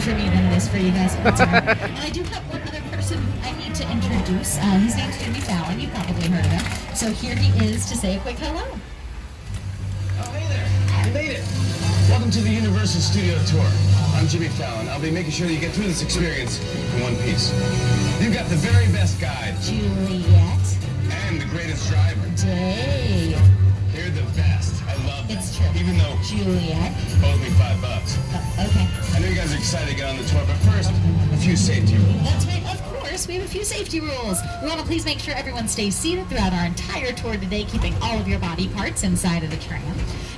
for me than it is for you guys. And I do have one other person I need to introduce. His name's Jimmy Fallon. You've probably heard of him. So here he is to say a quick hello. Oh, hey there. You made it. Welcome to the Universal Studio Tour. I'm Jimmy Fallon. I'll be making sure that you get through this experience in one piece. You've got the very best guide. Juliet. And the greatest driver. Dave. They're the best. I love them. It's true. Even though Juliet. owes me $5. Okay. I know you guys are excited to get on the tour, but first, a few safety rules. That's right, of course. We have a few safety rules. We want to please make sure everyone stays seated throughout our entire tour today, keeping all of your body parts inside of the tram.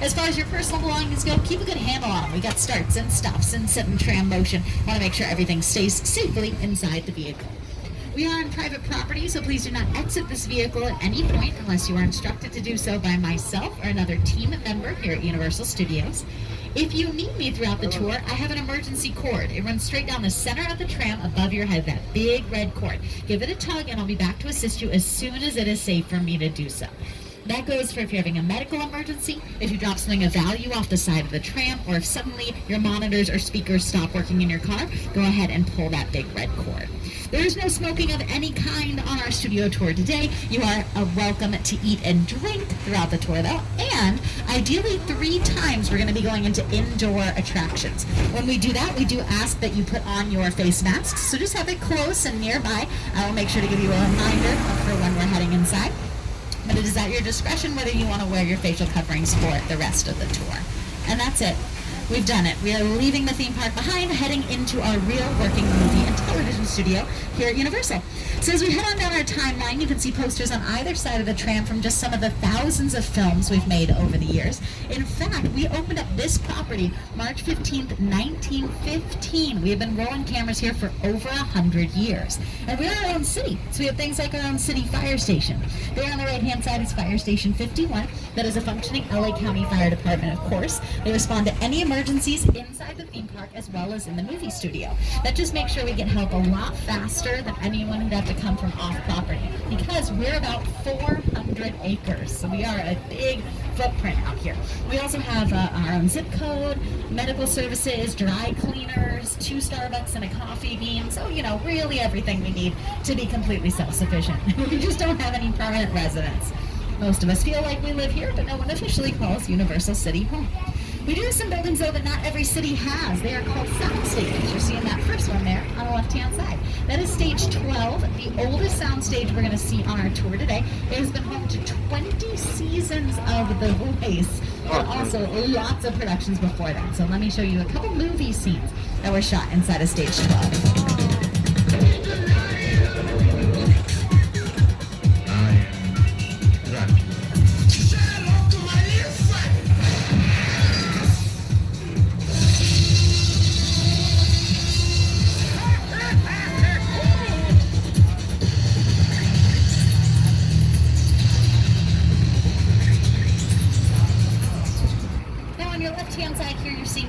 As far as your personal belongings go, keep a good handle on them. We got starts and stops and sit in tram motion. Want to make sure everything stays safely inside the vehicle. We are on private property, so please do not exit this vehicle at any point unless you are instructed to do so by myself or another team member here at Universal Studios. If you need me throughout the tour, I have an emergency cord. It runs straight down the center of the tram above your head, that big red cord. Give it a tug and I'll be back to assist you as soon as it is safe for me to do so. That goes for if you're having a medical emergency, if you drop something of value off the side of the tram, or if suddenly your monitors or speakers stop working in your car, go ahead and pull that big red cord. There is no smoking of any kind on our studio tour today. You are welcome to eat and drink throughout the tour, though, and ideally 3 times we're going to be going into indoor attractions. When we do that, we do ask that you put on your face masks, so just have it close and nearby. I will make sure to give you a reminder for when we're heading inside. But it is at your discretion whether you want to wear your facial coverings for the rest of the tour. And that's it. We've done it. We are leaving the theme park behind, heading into our real working movie and television studio here at Universal. So as we head on down our timeline, you can see posters on either side of the tram from just some of the thousands of films we've made over the years. In fact, we opened up this property March 15th, 1915. We have been rolling cameras here for over 100 years. And we're our own city, so we have things like our own city fire station. There on the right-hand side is Fire Station 51. That is a functioning LA County Fire Department, of course. They respond to any emergencies inside the theme park as well as in the movie studio. That just makes sure we get help a lot faster than anyone who'd have to come from off property, because we're about 400 acres, so we are a big footprint out here. We also have our own zip code, medical services, dry cleaners, 2 Starbucks and a coffee bean, so really everything we need to be completely self-sufficient. We just don't have any permanent residents. Most of us feel like we live here, but no one officially calls Universal City home. We do have some buildings, though, that not every city has. They are called sound stages. You're seeing that first one there on the left-hand side. That is stage 12, the oldest sound stage we're going to see on our tour today. It has been home to 20 seasons of The Voice, but also lots of productions before that. So let me show you a couple movie scenes that were shot inside of stage 12.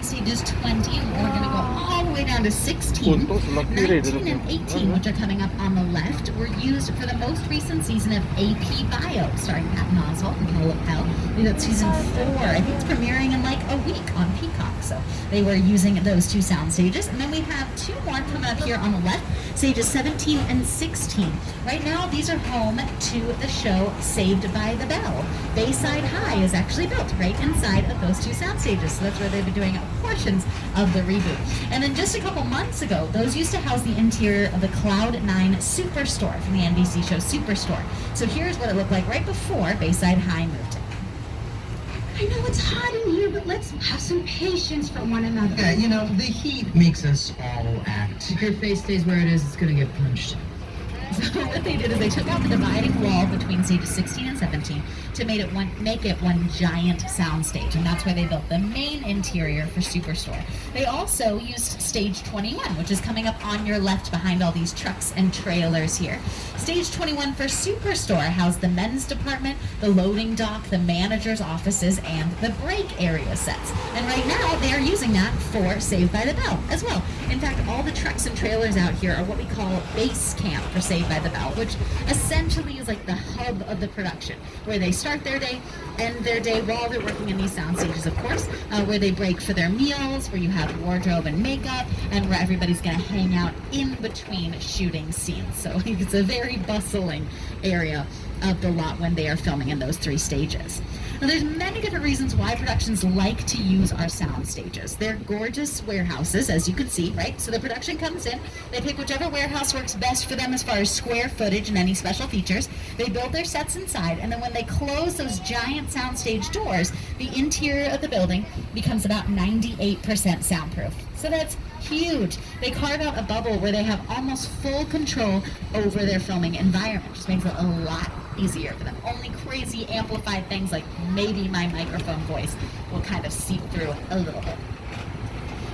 Stages 20, and we're going to go all the way down to 16. 19 and 18, which are coming up on the left, were used for the most recent season of AP Bio, starring Patton Oswalt and Paula Pell. We got season 4. I think it's premiering in like a week on Peacock, so they were using those 2 sound stages. And then we have 2 more coming up here on the left, stages 17 and 16. Right now, these are home to the show Saved by the Bell. Bayside High is actually built right inside of those 2 sound stages, so that's where they've been doing portions of the reboot. And then just a couple months ago, those used to house the interior of the Cloud9 Superstore from the NBC show Superstore. So here's what it looked like right before Bayside High moved in. I know it's hot in here, but let's have some patience for one another. Yeah, the heat makes us all act. If your face stays where it is, it's gonna get punched. So what they did is they took out the dividing wall between stages 16 and 17 to make it one giant sound stage, and that's why they built the main interior for Superstore. They also used stage 21, which is coming up on your left behind all these trucks and trailers here. Stage 21 for Superstore housed the men's department, the loading dock, the manager's offices, and the break area sets. And right now they are using that for Saved by the Bell as well. In fact, all the trucks and trailers out here are what we call base camp for Saved Saved by the Bell, which essentially is like the hub of the production, where they start their day, end their day while they're working in these sound stages, of course, where they break for their meals, where you have wardrobe and makeup, and where everybody's going to hang out in between shooting scenes. So it's a very bustling area of the lot when they are filming in those 3 stages. Now, there's many different reasons why productions like to use our sound stages. They're gorgeous warehouses, as you can see, right? So the production comes in, they pick whichever warehouse works best for them as far as square footage and any special features. They build their sets inside, and then when they close those giant soundstage doors, the interior of the building becomes about 98% soundproof. So that's huge. They carve out a bubble where they have almost full control over their filming environment, which makes it a lot easier for them. Only crazy amplified things like maybe my microphone voice will kind of seep through a little bit.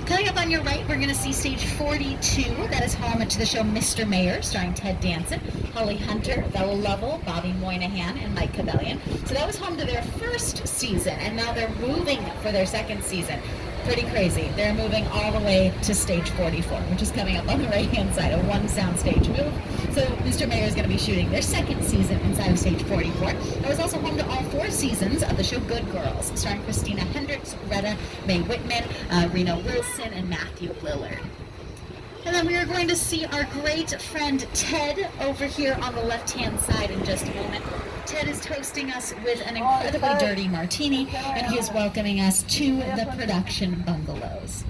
Coming up on your right, we're going to see stage 42. That is home to the show Mr. Mayor, starring Ted Danson, Holly Hunter, Bella Lovell, Bobby Moynihan, and Mike Cabellion. So that was home to their first season, and now they're moving for their second season. Pretty crazy. They're moving all the way to stage 44, which is coming up on the right-hand side, a 1 soundstage move. So Mr. Mayor is going to be shooting their second season inside of stage 44. It was also home to all 4 seasons of the show Good Girls, starring Christina Hendricks, Retta Mae Whitman, Reno Wilson, and Matthew Lillard. And then we are going to see our great friend Ted over here on the left-hand side in just a moment. Ted is toasting us with an incredibly dirty martini, and he is welcoming us to the production bungalows.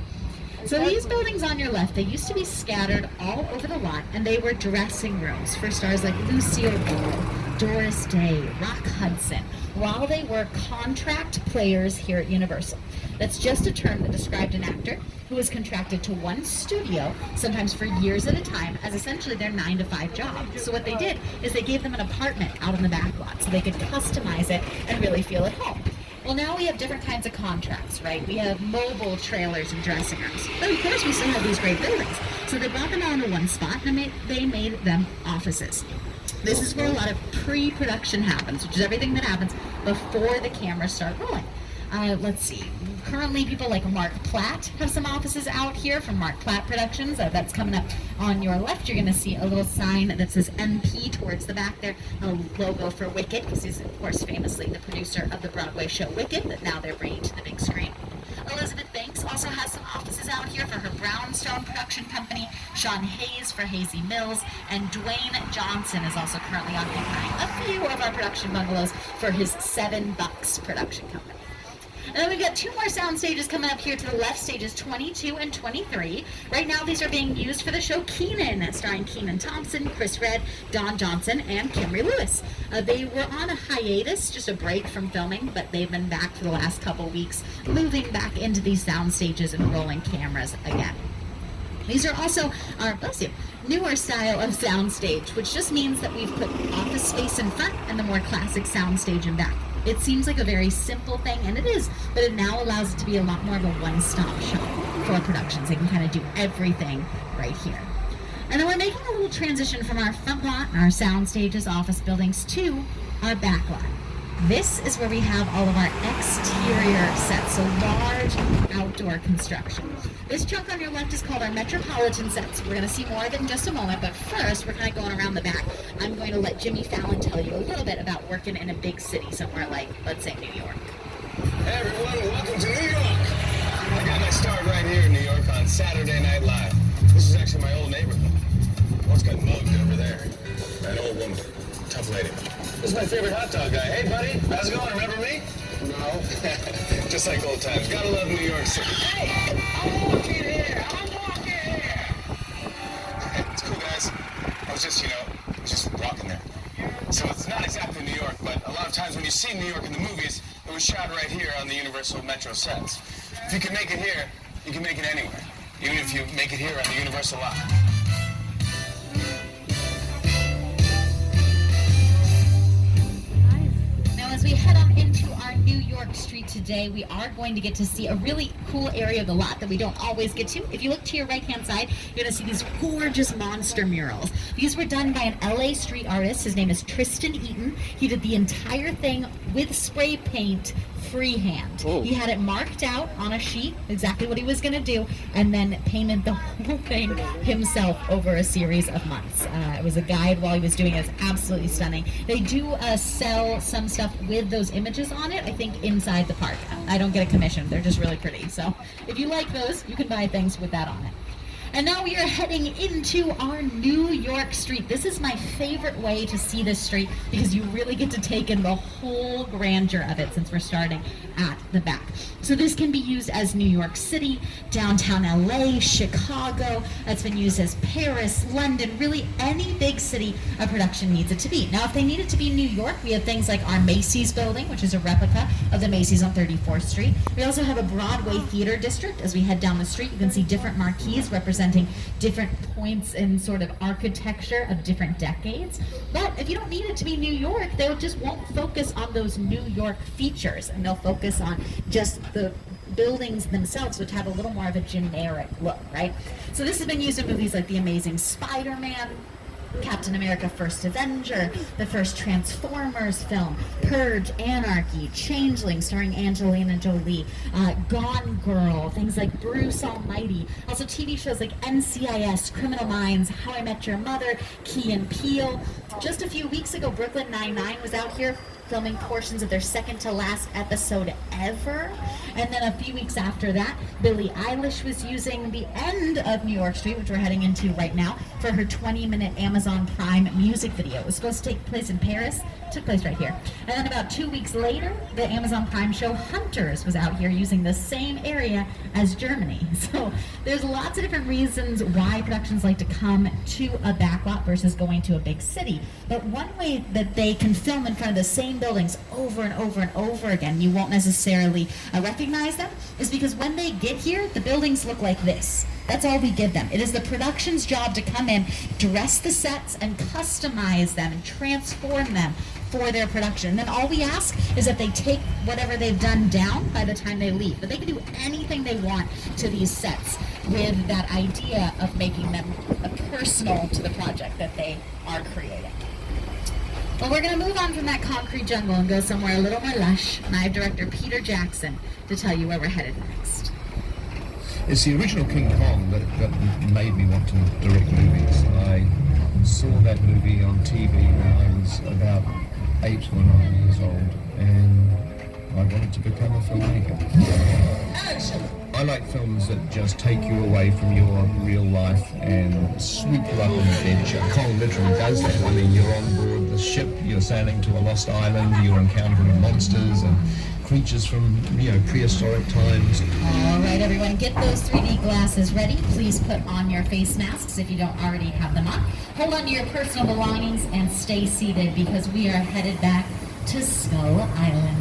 So these buildings on your left, they used to be scattered all over the lot, and they were dressing rooms for stars like Lucille Ball, Doris Day, Rock Hudson, while they were contract players here at Universal. That's just a term that described an actor who was contracted to one studio, sometimes for years at a time, as essentially their 9-to-5 job. So what they did is they gave them an apartment out in the back lot so they could customize it and really feel at home. Well, now we have different kinds of contracts, right? We have mobile trailers and dressing rooms. But of course, we still have these great buildings. So they brought them all into one spot and they made them offices. This is where a lot of pre-production happens, which is everything that happens before the cameras start rolling. Let's see. Currently, people like Mark Platt have some offices out here from Mark Platt Productions. That's coming up on your left. You're going to see a little sign that says MP towards the back there, a logo for Wicked, because he's, of course, famously the producer of the Broadway show Wicked that now they're bringing to the big screen. Elizabeth Banks also has some offices out here for her Brownstone production company, Sean Hayes for Hazy Mills, and Dwayne Johnson is also currently occupying a few of our production bungalows for his 7 Bucks production company. And then we've got 2 more sound stages coming up here to the left, stages 22 and 23. Right now, these are being used for the show Kenan, starring Kenan Thompson, Chris Redd, Don Johnson, and Kimberly Lewis. They were on a hiatus, just a break from filming, but they've been back for the last couple weeks, moving back into these sound stages and rolling cameras again. These are also our, newer style of soundstage, which just means that we've put office space in front and the more classic soundstage in back. It seems like a very simple thing, and it is, but it now allows it to be a lot more of a one-stop shop for productions. They can kind of do everything right here. And then we're making a little transition from our front lot and our sound stages, office buildings, to our back lot. This is where we have all of our exterior sets, so large outdoor construction. This chunk on your left is called our Metropolitan sets. We're going to see more of it in just a moment, but first we're kind of going around the back. I'm going to let Jimmy Fallon tell you a little bit about working in a big city somewhere like, let's say, New York. Hey everyone, welcome to New York. I got my start right here in New York on Saturday Night Live. This is actually my old neighborhood. What's got mugged over there? An old woman, tough lady. This is my favorite hot dog guy. Hey buddy, how's it going? Remember me? No. Just like old times. Gotta love New York City. Hey, I'm walking here. It's cool guys. I was just walking there. So it's not exactly New York, but a lot of times when you see New York in the movies, it was shot right here on the Universal Metro sets. If you can make it here, you can make it anywhere. Even if you make it here on the Universal lot. Now, as we head on into our New York street today, we are going to get to see a really cool area of the lot that we don't always get to. If you look to your right-hand side, you're going to see these gorgeous monster murals. These were done by an LA street artist. His name is Tristan Eaton. He did the entire thing with spray paint freehand. Oh. He had it marked out on a sheet, exactly what he was going to do, and then painted the whole thing himself over a series of months. It was a guide while he was doing it. It's absolutely stunning. They do sell some stuff with those images on it, I think, inside the park. I don't get a commission. They're just really pretty. So if you like those, you can buy things with that on it. And now we are heading into our New York street. This is my favorite way to see this street because you really get to take in the whole grandeur of it since we're starting at the back. So this can be used as New York City, downtown LA, Chicago. It's been used as Paris, London, really any big city a production needs it to be. Now, if they need it to be New York, we have things like our Macy's building, which is a replica of the Macy's on 34th Street. We also have a Broadway theater district. As we head down the street, you can see different marquees representing different points in sort of architecture of different decades. But if you don't need it to be New York, they just won't focus on those New York features, and they'll focus on just the buildings themselves, which have a little more of a generic look, right? So this has been used in movies like The Amazing Spider-Man, Captain America First Avenger, the first Transformers film, Purge, Anarchy, Changeling starring Angelina Jolie, Gone Girl, things like Bruce Almighty, also TV shows like NCIS, Criminal Minds, How I Met Your Mother, Key and Peele. Just a few weeks ago, Brooklyn Nine-Nine was out here filming portions of their second to last episode ever. And then a few weeks after that, Billie Eilish was using the end of New York Street, which we're heading into right now, for her 20-minute Amazon Prime music video. It was supposed to take place in Paris, took place right here. And then about 2 weeks later, the Amazon Prime show Hunters was out here using the same area as Germany. So there's lots of different reasons why productions like to come to a backlot versus going to a big city. But one way that they can film in front of the same buildings over and over and over again, you won't necessarily recognize them, is because when they get here, the buildings look like this. That's all we give them. It is the production's job to come in, dress the sets, and customize them and transform them for their production. And then all we ask is that they take whatever they've done down by the time they leave. But they can do anything they want to these sets with that idea of making them personal to the project that they are creating. Well, we're going to move on from that concrete jungle and go somewhere a little more lush. And I have director Peter Jackson to tell you where we're headed next. It's the original King Kong that made me want to direct movies. I saw that movie on TV when I was about 8 or 9 years old, and I wanted to become a filmmaker. I like films that just take you away from your real life and sweep you up an adventure. Kong literally does that. I mean, you're on board the ship, you're sailing to a lost island, you're encountering monsters and creatures from, prehistoric times. All right, everyone, get those 3D glasses ready. Please put on your face masks if you don't already have them on. Hold on to your personal belongings and stay seated because we are headed back to Skull Island.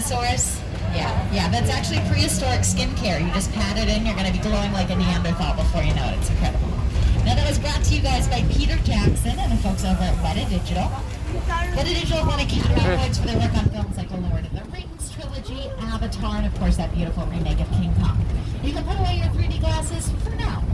Tyrannosaurus? Yeah, that's actually prehistoric skincare. You just pat it in, you're going to be glowing like a Neanderthal before you know it. It's incredible. Now that was brought to you guys by Peter Jackson and the folks over at Weta Digital. Weta Digital won Academy Awards for their work on films like The Lord of the Rings trilogy, Avatar, and of course that beautiful remake of King Kong. You can put away your 3D glasses for now.